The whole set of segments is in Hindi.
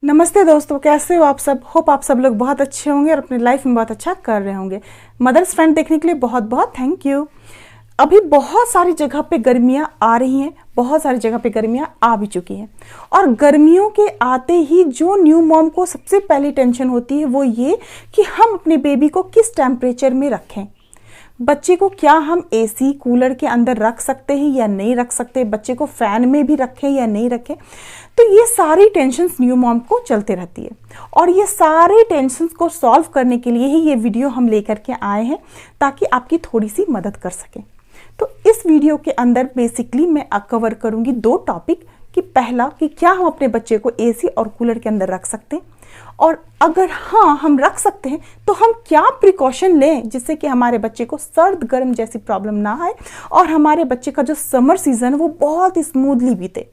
नमस्ते दोस्तों, कैसे हो आप सब। होप आप सब लोग बहुत अच्छे होंगे और अपनी लाइफ में बहुत अच्छा कर रहे होंगे। मदर्स फ्रेंड देखने के लिए बहुत बहुत थैंक यू। अभी बहुत सारी जगह पे गर्मियां आ रही हैं, बहुत सारी जगह पे गर्मियां आ भी चुकी हैं। और गर्मियों के आते ही जो न्यू मॉम को सबसे पहली टेंशन होती है वो ये कि हम अपने बेबी को किस टेम्परेचर में रखें। बच्चे को क्या हम एसी कूलर के अंदर रख सकते हैं या नहीं रख सकते, बच्चे को फैन में भी रखें या नहीं रखें। तो ये सारी टेंशन्स न्यू मॉम को चलते रहती है और ये सारे टेंशन्स को सॉल्व करने के लिए ही ये वीडियो हम लेकर के आए हैं ताकि आपकी थोड़ी सी मदद कर सकें। तो इस वीडियो के अंदर बेसिकली मैं कवर करूंगी दो टॉपिक कि पहला कि क्या हम अपने बच्चे को एसी और कूलर के अंदर रख सकते हैं, और अगर हाँ हम रख सकते हैं तो हम क्या प्रिकॉशन लें जिससे कि हमारे बच्चे को सर्द गर्म जैसी प्रॉब्लम ना आए और हमारे बच्चे का जो समर सीजन है वो बहुत ही स्मूथली बीते।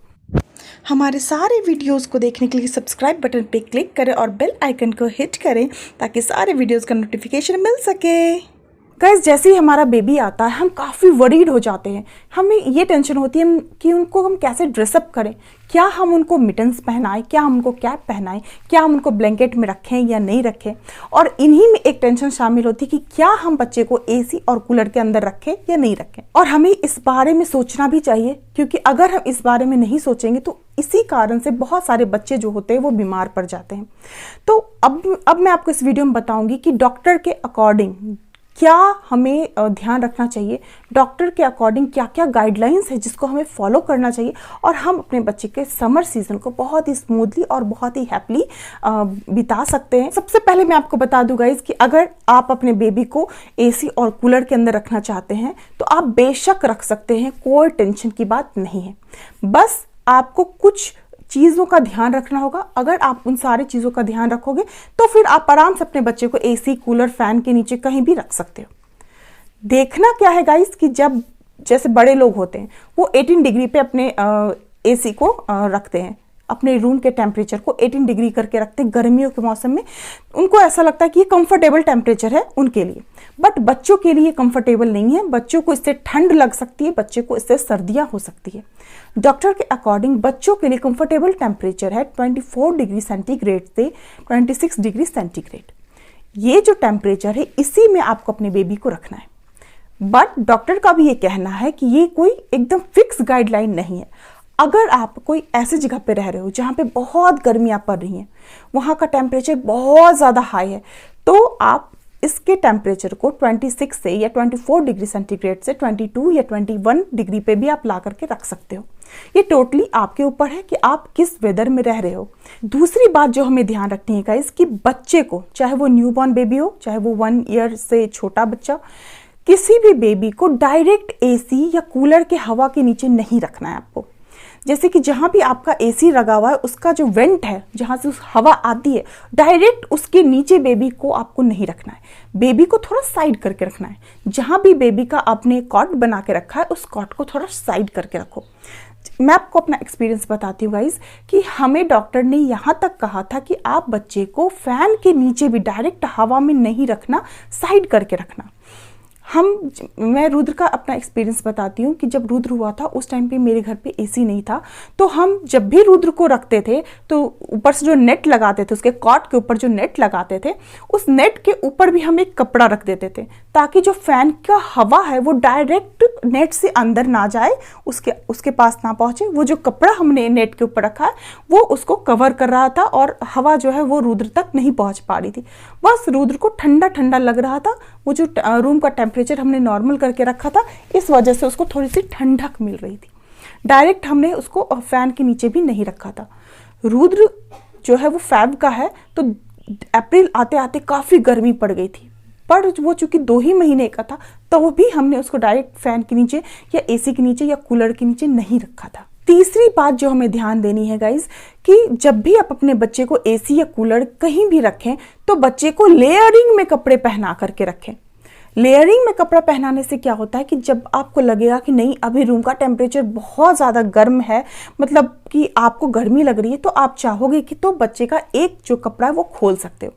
हमारे सारे वीडियोस को देखने के लिए सब्सक्राइब बटन पे क्लिक करें और बेल आइकन को हिट करें ताकि सारे वीडियोस का नोटिफिकेशन मिल सके। गाइस, जैसे ही हमारा बेबी आता है हम काफ़ी वरीड हो जाते हैं। हमें ये टेंशन होती है कि उनको हम कैसे ड्रेसअप करें, क्या हम उनको मिटन्स पहनाएं, क्या हम उनको कैप पहनाएं, क्या हम उनको ब्लैंकेट में रखें या नहीं रखें। और इन्हीं में एक टेंशन शामिल होती है कि क्या हम बच्चे को एसी और कूलर के अंदर रखें या नहीं रखें। और हमें इस बारे में सोचना भी चाहिए, क्योंकि अगर हम इस बारे में नहीं सोचेंगे तो इसी कारण से बहुत सारे बच्चे जो होते हैं वो बीमार पड़ जाते हैं। तो अब मैं आपको इस वीडियो में बताऊंगी कि डॉक्टर के अकॉर्डिंग क्या हमें ध्यान रखना चाहिए, डॉक्टर के अकॉर्डिंग क्या क्या गाइडलाइंस है जिसको हमें फॉलो करना चाहिए और हम अपने बच्चे के समर सीजन को बहुत ही स्मूथली और बहुत ही हैप्पीली बिता सकते हैं। सबसे पहले मैं आपको बता दूं गाइज कि अगर आप अपने बेबी को एसी और कूलर के अंदर रखना चाहते हैं तो आप बेशक रख सकते हैं, कोई टेंशन की बात नहीं है। बस आपको कुछ चीज़ों का ध्यान रखना होगा। अगर आप उन सारी चीज़ों का ध्यान रखोगे तो फिर आप आराम से अपने बच्चे को एसी कूलर फैन के नीचे कहीं भी रख सकते हो। देखना क्या है गाइस कि जब जैसे बड़े लोग होते हैं वो 18 डिग्री पे अपने एसी को रखते हैं, अपने रूम के टेम्परेचर को 18 डिग्री करके रखते हैं गर्मियों के मौसम में। उनको ऐसा लगता है कि ये कंफर्टेबल टेम्परेचर है उनके लिए, बट बच्चों के लिए कंफर्टेबल नहीं है। बच्चों को इससे ठंड लग सकती है, बच्चे को इससे सर्दियां हो सकती है। डॉक्टर के अकॉर्डिंग बच्चों के लिए कंफर्टेबल टेम्परेचर है 24 डिग्री सेंटीग्रेड से 26 डिग्री सेंटीग्रेड। ये जो टेम्परेचर है इसी में आपको अपने बेबी को रखना है। बट डॉक्टर का भी ये कहना है कि ये कोई एकदम फिक्स गाइडलाइन नहीं है। अगर आप कोई ऐसी जगह पे रह रहे हो जहाँ पे बहुत गर्मियाँ पड़ रही हैं, वहाँ का टेम्परेचर बहुत ज़्यादा हाई है, तो आप इसके टेम्परेचर को 26 से या 24 डिग्री सेंटीग्रेड से 22 या 21 डिग्री पे भी आप ला करके रख सकते हो। ये टोटली आपके ऊपर है कि आप किस वेदर में रह रहे हो। दूसरी बात जो हमें ध्यान रखनी है गाइस कि बच्चे को, चाहे वो न्यूबॉर्न बेबी हो, चाहे वो 1 ईयर से छोटा बच्चा, किसी भी बेबी को डायरेक्ट एसी या कूलर के हवा के नीचे नहीं रखना है आपको। जैसे कि जहाँ भी आपका एसी लगा हुआ है उसका जो वेंट है जहाँ से उस हवा आती है डायरेक्ट उसके नीचे बेबी को आपको नहीं रखना है। बेबी को थोड़ा साइड करके रखना है। जहाँ भी बेबी का आपने कॉट बना के रखा है उस कॉट को थोड़ा साइड करके रखो। मैं आपको अपना एक्सपीरियंस बताती हूँ गाइज कि हमें डॉक्टर ने यहाँ तक कहा था कि आप बच्चे को फैन के नीचे भी डायरेक्ट हवा में नहीं रखना, साइड करके रखना। मैं रुद्र का अपना एक्सपीरियंस बताती हूँ कि जब रुद्र हुआ था उस टाइम पे मेरे घर पे एसी नहीं था, तो हम जब भी रुद्र को रखते थे तो ऊपर से जो नेट लगाते थे, उसके कॉट के ऊपर जो नेट लगाते थे उस नेट के ऊपर भी हम एक कपड़ा रख देते थे ताकि जो फैन का हवा है वो डायरेक्ट नेट से अंदर ना जाए, उसके पास ना पहुँचे। वो जो कपड़ा हमने नेट के ऊपर रखा है वो उसको कवर कर रहा था और हवा जो है वो रुद्र तक नहीं पहुँच पा रही थी। बस रुद्र को ठंडा ठंडा लग रहा था। वो जो रूम का टेम्परेचर हमने नॉर्मल करके रखा था इस वजह से उसको थोड़ी सी ठंडक मिल रही थी। डायरेक्ट हमने उसको फैन के नीचे भी नहीं रखा था। रुद्र जो है वो फैब का है, तो अप्रैल आते आते काफ़ी गर्मी पड़ गई थी, पर वो चूंकि 2 ही महीने का था तो भी हमने उसको डायरेक्ट फैन के नीचे या एसी के नीचे या कूलर के नीचे नहीं रखा था। तीसरी बात जो हमें ध्यान देनी है गाइज कि जब भी आप अपने बच्चे को एसी या कूलर कहीं भी रखें तो बच्चे को लेयरिंग में कपड़े पहना करके रखें। लेयरिंग में कपड़ा पहनाने से क्या होता है कि जब आपको लगेगा कि नहीं अभी रूम का टेम्परेचर बहुत ज़्यादा गर्म है, मतलब कि आपको गर्मी लग रही है, तो आप चाहोगे कि तो बच्चे का एक जो कपड़ा है वो खोल सकते हो।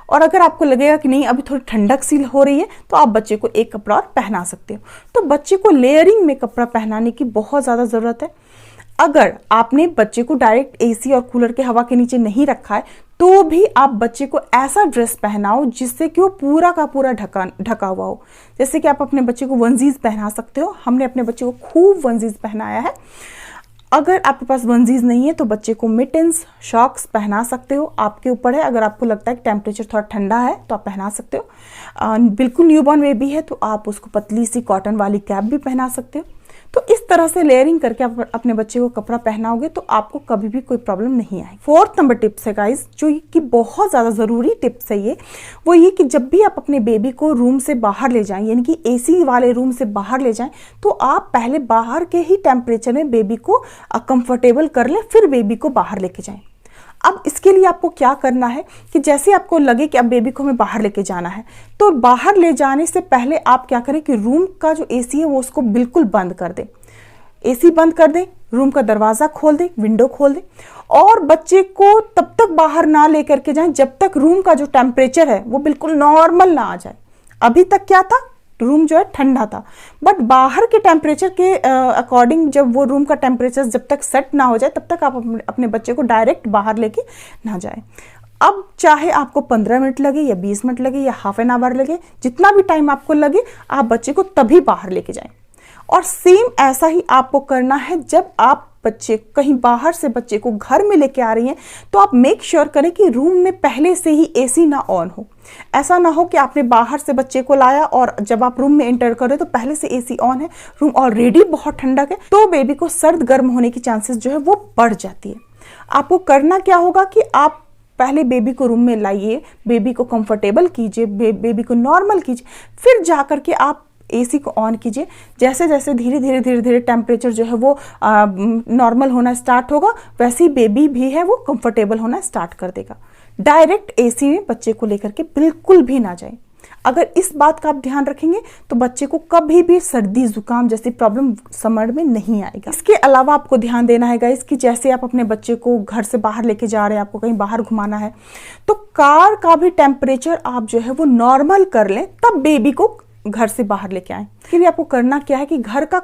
और अगर आपको लगेगा कि नहीं अभी थोड़ी ठंडक सी हो रही है तो आप बच्चे को एक कपड़ा और पहना सकते हो। तो बच्चे को लेयरिंग में कपड़ा पहनाने की बहुत ज़्यादा ज़रूरत है। अगर आपने बच्चे को डायरेक्ट एसी और कूलर के हवा के नीचे नहीं रखा है तो भी आप बच्चे को ऐसा ड्रेस पहनाओ जिससे कि वो पूरा का पूरा ढका हुआ हो। जैसे कि आप अपने बच्चे को वंजीज पहना सकते हो। हमने अपने बच्चे को खूब वंजीज पहनाया है। अगर आपके पास वंजीज नहीं है तो बच्चे को मिटन्स, शॉक्स पहना सकते हो, आपके ऊपर है। अगर आपको लगता है कि टेम्परेचर थोड़ा ठंडा है तो आप पहना सकते हो। बिल्कुल न्यूबॉर्न बेबी है तो आप उसको पतली सी कॉटन वाली कैप भी पहना सकते हो। तो इस तरह से लेयरिंग करके आप अपने बच्चे को कपड़ा पहनाओगे तो आपको कभी भी कोई प्रॉब्लम नहीं आएगी। 4th नंबर टिप्स है गाइस, जो कि बहुत ज़्यादा ज़रूरी टिप्स है वो ये कि जब भी आप अपने बेबी को रूम से बाहर ले जाएं, यानी कि एसी वाले रूम से बाहर ले जाएं, तो आप पहले बाहर के ही टेम्परेचर में बेबी को कंफर्टेबल कर लें, फिर बेबी को बाहर लेके जाएं। अब इसके लिए आपको क्या करना है कि जैसे आपको लगे कि अब बेबी को हमें बाहर लेके जाना है, तो बाहर ले जाने से पहले आप क्या करें कि रूम का जो एसी है वो उसको बिल्कुल बंद कर दें। एसी बंद कर दें, रूम का दरवाज़ा खोल दें, विंडो खोल दें, और बच्चे को तब तक बाहर ना लेकर के जाएं जब तक रूम का जो टेम्परेचर है वो बिल्कुल नॉर्मल ना आ जाए। अभी तक क्या था, रूम जो है ठंडा था, बट बाहर के टेम्परेचर के अकॉर्डिंग जब वो रूम का टेम्परेचर जब तक सेट ना हो जाए तब तक आप अपने बच्चे को डायरेक्ट बाहर लेके ना जाएं। अब चाहे आपको 15 मिनट लगे या 20 मिनट लगे या हाफ एन आवर लगे, जितना भी टाइम आपको लगे, आप बच्चे को तभी बाहर लेके जाएं। और सेम ऐसा ही आपको करना है जब आप बच्चे कहीं बाहर से बच्चे को घर में लेके आ रही हैं, तो आप मेक श्योर करें कि रूम में पहले से ही एसी ना ऑन हो। ऐसा ना हो कि आपने बाहर से बच्चे को लाया और जब आप रूम में एंटर करें तो पहले से एसी ऑन है, रूम ऑलरेडी बहुत ठंडा है, तो बेबी को सर्द गर्म होने की चांसेस जो है वो बढ़ जाती है। आपको करना क्या होगा कि आप पहले बेबी को रूम में लाइए, बेबी को कंफर्टेबल कीजिए, बेबी को नॉर्मल कीजिए, फिर जाकर के आप एसी को ऑन कीजिए। जैसे जैसे धीरे धीरे टेम्परेचर जो है वो नॉर्मल होना स्टार्ट होगा, वैसे ही बेबी भी है वो कंफर्टेबल होना स्टार्ट कर देगा। डायरेक्ट एसी में बच्चे को लेकर के बिल्कुल भी ना जाए। अगर इस बात का आप ध्यान रखेंगे तो बच्चे को कभी भी सर्दी जुकाम जैसी प्रॉब्लम समर में नहीं आएगा। इसके अलावा आपको ध्यान देना है गाइस कि जैसे आप अपने बच्चे को घर से बाहर लेके जा रहे हैं, आपको कहीं बाहर घुमाना है, तो कार का भी टेम्परेचर आप जो है वो नॉर्मल कर लें, तब बेबी को घर से बाहर लेके आए। इसके लिए आपको करना क्या है कि घर का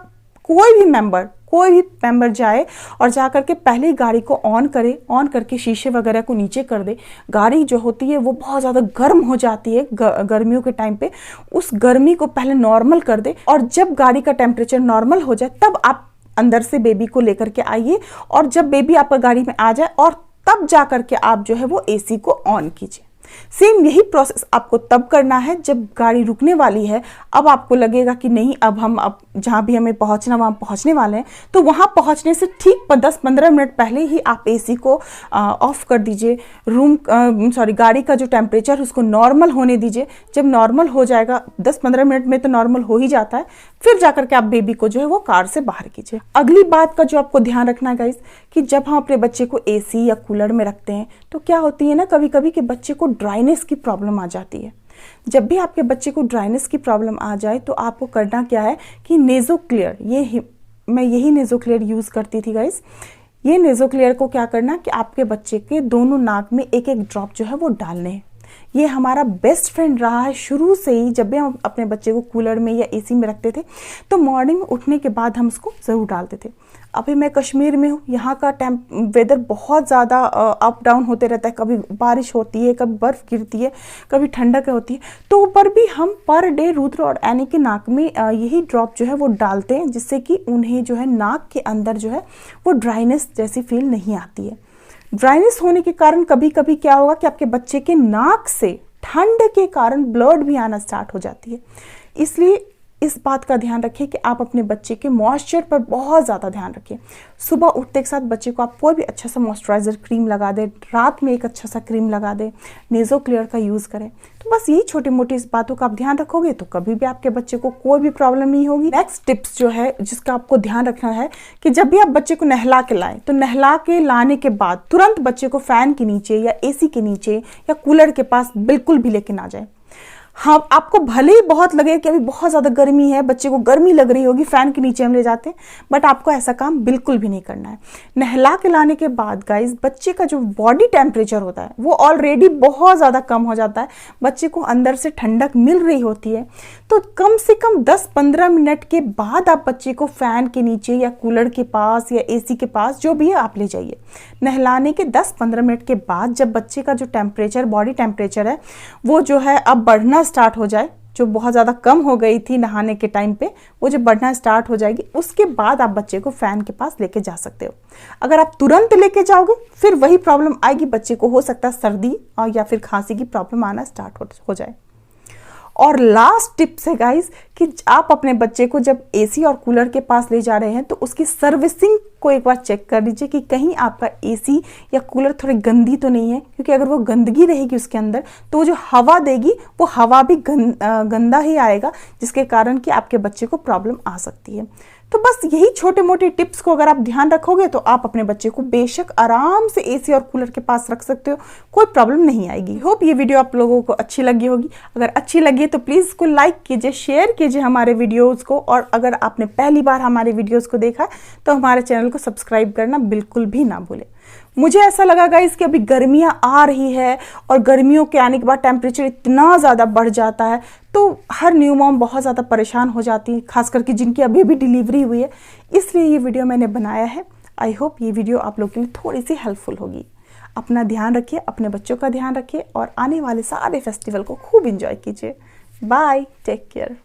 कोई भी मेंबर जाए और जाकर के पहले ही गाड़ी को ऑन करे, ऑन करके शीशे वगैरह को नीचे कर दे। गाड़ी जो होती है वो बहुत ज़्यादा गर्म हो जाती है गर्मियों के टाइम पे, उस गर्मी को पहले नॉर्मल कर दे, और जब गाड़ी का टेम्परेचर नॉर्मल हो जाए तब आप अंदर से बेबी को लेकर के आइए, और जब बेबी आपका गाड़ी में आ जाए और तब जाकर के आप जो है वो एसी को ऑन कीजिए। सेम यही प्रोसेस आपको तब करना है जब गाड़ी रुकने वाली है। अब आपको लगेगा कि नहीं, अब जहाँ भी हमें पहुँचना वहाँ पहुँचने वाले हैं, तो वहाँ पहुँचने से ठीक 10-15 मिनट पहले ही आप एसी को ऑफ कर दीजिए। गाड़ी का जो टेम्परेचर उसको नॉर्मल होने दीजिए। जब नॉर्मल हो जाएगा, 10-15 मिनट में तो नॉर्मल हो ही जाता है, फिर जाकर के आप बेबी को जो है वो कार से बाहर कीजिए। अगली बात का जो आपको ध्यान रखना है गाइस, कि जब हम अपने बच्चे को एसी या कूलर में रखते हैं तो क्या होती है ना, कभी कभी कि बच्चे को ड्राइनेस की प्रॉब्लम आ जाती है। जब भी आपके बच्चे को ड्राइनेस की प्रॉब्लम आ जाए तो आपको करना क्या है कि नेज़ोक्लियर, मैं यही नेज़ोक्लियर यूज़ करती थी गाइस। ये नेज़ोक्लियर को क्या करना कि आपके बच्चे के दोनों नाक में एक एक ड्रॉप जो है वो डालने हैं। ये हमारा बेस्ट फ्रेंड रहा है शुरू से ही। जब भी हम अपने बच्चे को कूलर में या एसी में रखते थे तो मॉर्निंग में उठने के बाद हम उसको ज़रूर डालते थे। अभी मैं कश्मीर में हूँ, यहाँ का वेदर बहुत ज़्यादा अप डाउन होते रहता है, कभी बारिश होती है, कभी बर्फ़ गिरती है, कभी ठंडक होती है, तो पर भी हम पर डे रुद्र और एनी के नाक में यही ड्रॉप जो है वो डालते हैं, जिससे कि उन्हें जो है नाक के अंदर जो है वो ड्राइनेस जैसी फील नहीं आती है। ड्राइनेस होने के कारण कभी कभी क्या होगा कि आपके बच्चे के नाक से ठंड के कारण ब्लड भी आना स्टार्ट हो जाती है। इसलिए इस बात का ध्यान रखें कि आप अपने बच्चे के मॉइस्चर पर बहुत ज़्यादा ध्यान रखें। सुबह उठते के साथ बच्चे को आप कोई भी अच्छा सा मॉइस्चराइज़र क्रीम लगा दें, रात में एक अच्छा सा क्रीम लगा दें, नेज़ोक्लियर का यूज़ करें। तो बस यही छोटी मोटी इस बातों का आप ध्यान रखोगे तो कभी भी आपके बच्चे को कोई भी प्रॉब्लम नहीं होगी। नेक्स्ट टिप्स जो है जिसका आपको ध्यान रखना है कि जब भी आप बच्चे को नहला के लाएं तो नहला के लाने के बाद तुरंत बच्चे को फैन के नीचे या एसी के नीचे या कूलर के पास बिल्कुल भी लेके ना जाए। हाँ, आपको भले ही बहुत लगे कि अभी बहुत ज़्यादा गर्मी है, बच्चे को गर्मी लग रही होगी, फ़ैन के नीचे हम ले जाते हैं, बट आपको ऐसा काम बिल्कुल भी नहीं करना है। नहला के लाने के बाद गाइस बच्चे का जो बॉडी टेम्परेचर होता है वो ऑलरेडी बहुत ज़्यादा कम हो जाता है, बच्चे को अंदर से ठंडक मिल रही होती है। तो कम से कम 10-15 मिनट के बाद आप बच्चे को फ़ैन के नीचे या कूलर के पास या AC के पास, जो भी है, आप ले जाइए। नहलाने के 10-15 मिनट के बाद जब बच्चे का जो टेम्परेचर, बॉडी टेम्परेचर है, वो जो है अब बढ़ना स्टार्ट हो जाए, जो बहुत ज़्यादा कम हो गई थी नहाने के टाइम पे, वो जब बढ़ना स्टार्ट हो जाएगी, उसके बाद आप बच्चे को फ़ैन के पास लेके जा सकते हो। अगर आप तुरंत लेके जाओगे फिर वही प्रॉब्लम आएगी, बच्चे को हो सकता है सर्दी और या फिर खांसी की प्रॉब्लम आना स्टार्ट हो जाए। और लास्ट टिप्स है गाइस कि आप अपने बच्चे को जब AC और कूलर के पास ले जा रहे हैं तो उसकी सर्विसिंग को एक बार चेक कर लीजिए कि कहीं आपका AC या कूलर थोड़ी गंदी तो नहीं है, क्योंकि अगर वो गंदगी रहेगी उसके अंदर तो वो जो हवा देगी वो हवा भी गंदा ही आएगा, जिसके कारण कि आपके बच्चे को प्रॉब्लम आ सकती है। तो बस यही छोटे मोटे टिप्स को अगर आप ध्यान रखोगे तो आप अपने बच्चे को बेशक आराम से AC और कूलर के पास रख सकते हो, कोई प्रॉब्लम नहीं आएगी। होप ये वीडियो आप लोगों को अच्छी लगी होगी। अगर अच्छी लगी तो प्लीज़ इसको लाइक कीजिए, शेयर कीजिए हमारे वीडियोस को, और अगर आपने पहली बार हमारे वीडियोस को देखा तो हमारे चैनल को सब्सक्राइब करना बिल्कुल भी ना भूलें। मुझे ऐसा लगा गाइस कि अभी गर्मियां आ रही है और गर्मियों के आने के बाद टेम्परेचर इतना ज़्यादा बढ़ जाता है, तो हर न्यू मॉम बहुत ज़्यादा परेशान हो जाती है, खास करके जिनकी अभी भी डिलीवरी हुई है। इसलिए ये वीडियो मैंने बनाया है। आई होप ये वीडियो आप लोगों के लिए थोड़ी सी हेल्पफुल होगी। अपना ध्यान रखिए, अपने बच्चों का ध्यान रखिए और आने वाले सारे फेस्टिवल को खूब इंजॉय कीजिए। Bye, take care.